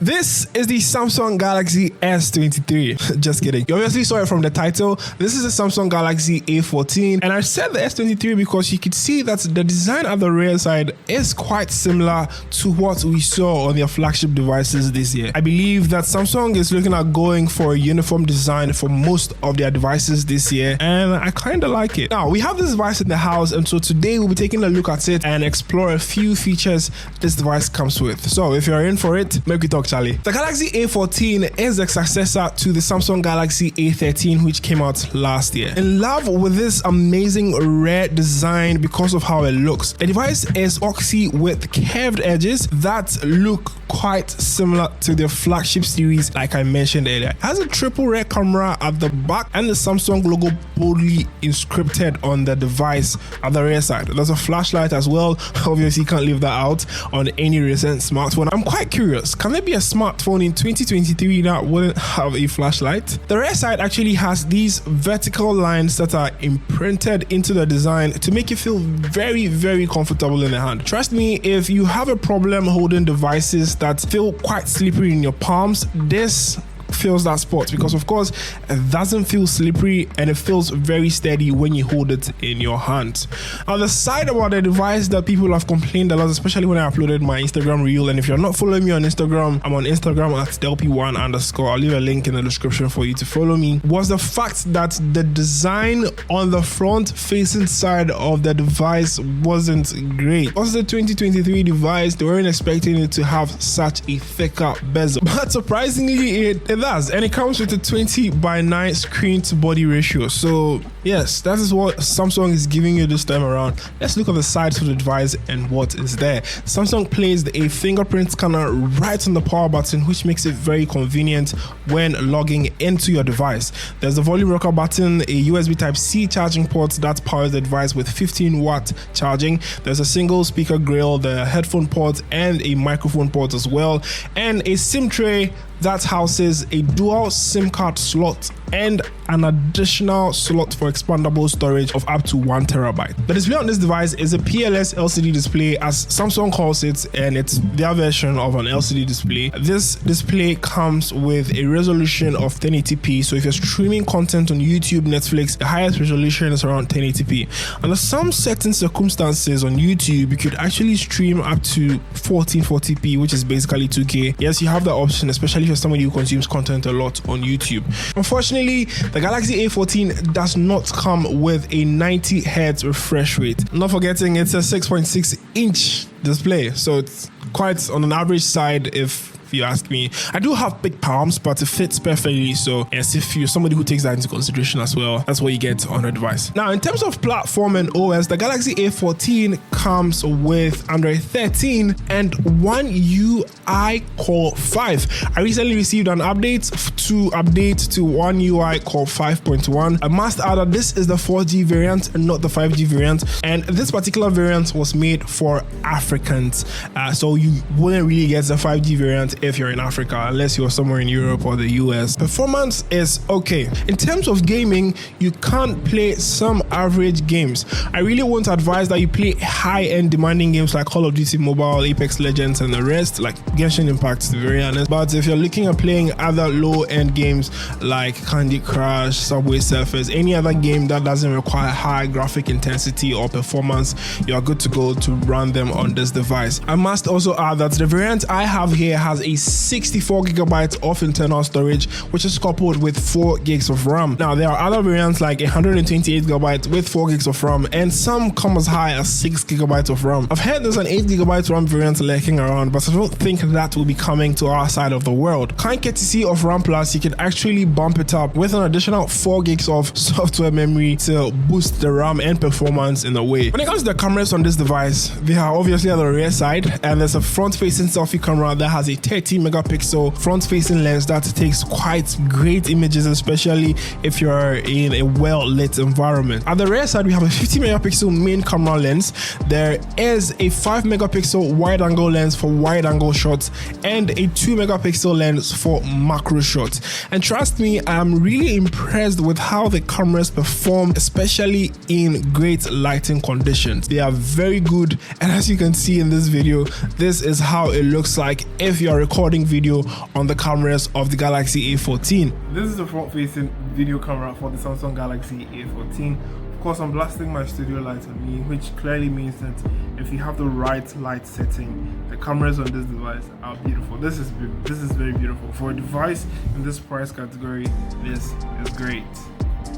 This is the Samsung Galaxy S23. Just kidding. You obviously saw it from the title. This is the Samsung Galaxy A14, and I said the S23 because you could see that the design at the rear side is quite similar to what we saw on their flagship devices this year. I believe that Samsung is looking at going for a uniform design for most of their devices this year, and I kind of like it. Now, we have this device in the house, and so today we'll be taking a look at it and explore a few features this device comes with. So if you're in for it, make we talk, Charlie. The Galaxy A14 is the successor to the Samsung Galaxy A13, which came out last year. In love with this amazing rare design because of how it looks. The device is oxy with curved edges that look quite similar to their flagship series, like I mentioned earlier. It has a triple rear camera at the back and the Samsung logo boldly inscripted on the device at the rear side. There's a flashlight as well. Obviously, you can't leave that out on any recent smartphone. I'm quite curious, can there be a smartphone in 2023 that wouldn't have a flashlight? The rear side actually has these vertical lines that are imprinted into the design to make it feel very, very comfortable in the hand. Trust me, if you have a problem holding devices that feel quite slippery in your palms, this fills that spot, because of course it doesn't feel slippery and it feels very steady when you hold it in your hand. Now, the side about the device that people have complained a lot, especially when I uploaded my Instagram reel, and if you're not following me on Instagram, I'm on Instagram at DELPPY1_. I'll leave a link in the description for you to follow me, was the fact that the design on the front facing side of the device wasn't great. Was the 2023 device, they weren't expecting it to have such a thicker bezel, but surprisingly it does, and it comes with a 20:9 screen to body ratio. So yes, that is what Samsung is giving you this time around. Let's look at the sides of the device and what is there. Samsung placed a fingerprint scanner right on the power button, which makes it very convenient when logging into your device. There's a volume rocker button, a USB Type-C charging port that powers the device with 15-watt charging. There's a single speaker grill, the headphone port, and a microphone port as well, and a SIM tray that houses a dual SIM card slot and an additional slot for expandable storage of up to 1 terabyte. The display on this device is a PLS LCD display, as Samsung calls it, and it's their version of an LCD display. This display comes with a resolution of 1080p, so if you're streaming content on YouTube, Netflix, the highest resolution is around 1080p. Under some certain circumstances on YouTube, you could actually stream up to 1440p, which is basically 2K. Yes, you have the option, especially if you're somebody who consumes content a lot on YouTube. Unfortunately, the Galaxy A14 does not come with a 90 Hz refresh rate. Not forgetting, it's a 6.6 inch display, so it's quite on an average side if you ask me. I do have big palms, but it fits perfectly, so as if you're somebody who takes that into consideration as well, that's what you get on a device. Now, in terms of platform and OS, the Galaxy A14 comes with Android 13 and One UI Core 5. I recently received an update to One UI Core 5.1. I must add that this is the 4G variant and not the 5G variant, and this particular variant was made for Africans, so you wouldn't really get the 5G variant if you're in Africa, unless you're somewhere in Europe or the US. Performance is okay. In terms of gaming, you can't play some average games. I really won't advise that you play high-end demanding games like Call of Duty Mobile, Apex Legends, and the rest, like Genshin Impact, to be very honest. But if you're looking at playing other low-end games like Candy Crush, Subway Surfers, any other game that doesn't require high graphic intensity or performance, you are good to go to run them on this device. I must also add that the variant I have here has a 64 gigabytes of internal storage, which is coupled with 4 gigs of RAM. Now, there are other variants like 128 gigabytes with 4 gigs of RAM, and some come as high as 6 gigabytes of RAM. I've heard there's an 8 gigabyte RAM variant lurking around, but I don't think that will be coming to our side of the world. Kind courtesy of RAM Plus, you can actually bump it up with an additional 4 gigs of software memory to boost the RAM and performance in a way. When it comes to the cameras on this device, they are obviously at the rear side, and there's a front-facing selfie camera that has a 30 megapixel front-facing lens that takes quite great images, especially if you're in a well-lit environment. At the rear side, we have a 50 megapixel main camera lens. There is a 5 megapixel wide-angle lens for wide-angle shots and a 2 megapixel lens for macro shots. And trust me, I'm really impressed with how the cameras perform, especially in great lighting conditions. They are very good, and as you can see in this video, this is how it looks like if you're recording video on the cameras of the Galaxy A14. This is the front-facing video camera for the Samsung Galaxy A14. Of course, I'm blasting my studio light on me, which clearly means that if you have the right light setting, the cameras on this device are beautiful. This is very beautiful. For a device in this price category, this is great.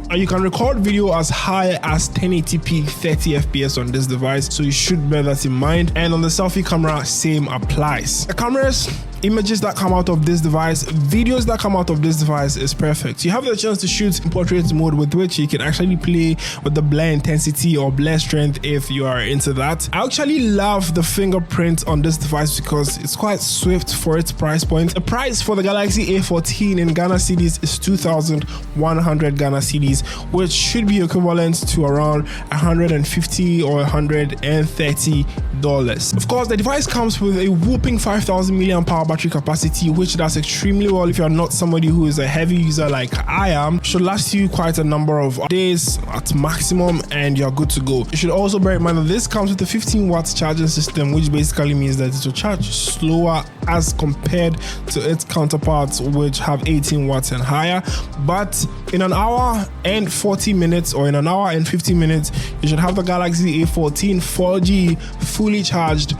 And you can record video as high as 1080p 30 fps on this device, so you should bear that in mind. And on the selfie camera, same applies. The cameras, images that come out of this device, videos that come out of this device is perfect. You have the chance to shoot in portrait mode, with which you can actually play with the blur intensity or blur strength if you are into that. I actually love the fingerprint on this device because it's quite swift for its price point. The price for the Galaxy A14 in Ghana cedis is 2,100 Ghana cedis, which should be equivalent to around $150 or $130. Of course, the device comes with a whooping 5,000 mAh battery capacity, which does extremely well if you're not somebody who is a heavy user like I am. Should last you quite a number of days at maximum, and you're good to go. You should also bear in mind that this comes with a 15 watts charging system, which basically means that it will charge slower as compared to its counterparts, which have 18 watts and higher. But in an hour and 40 minutes, or in an hour and 50 minutes, you should have the Galaxy A14 4G fully charged,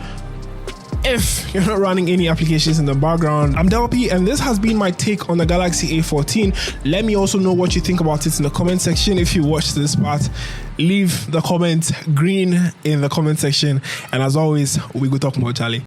if you're not running any applications in the background. I'm DELPPY, and this has been my take on the Galaxy A14. Let me also know what you think about it in the comment section. If you watched this part, leave the comment green in the comment section, and as always, we go talk more, Charlie.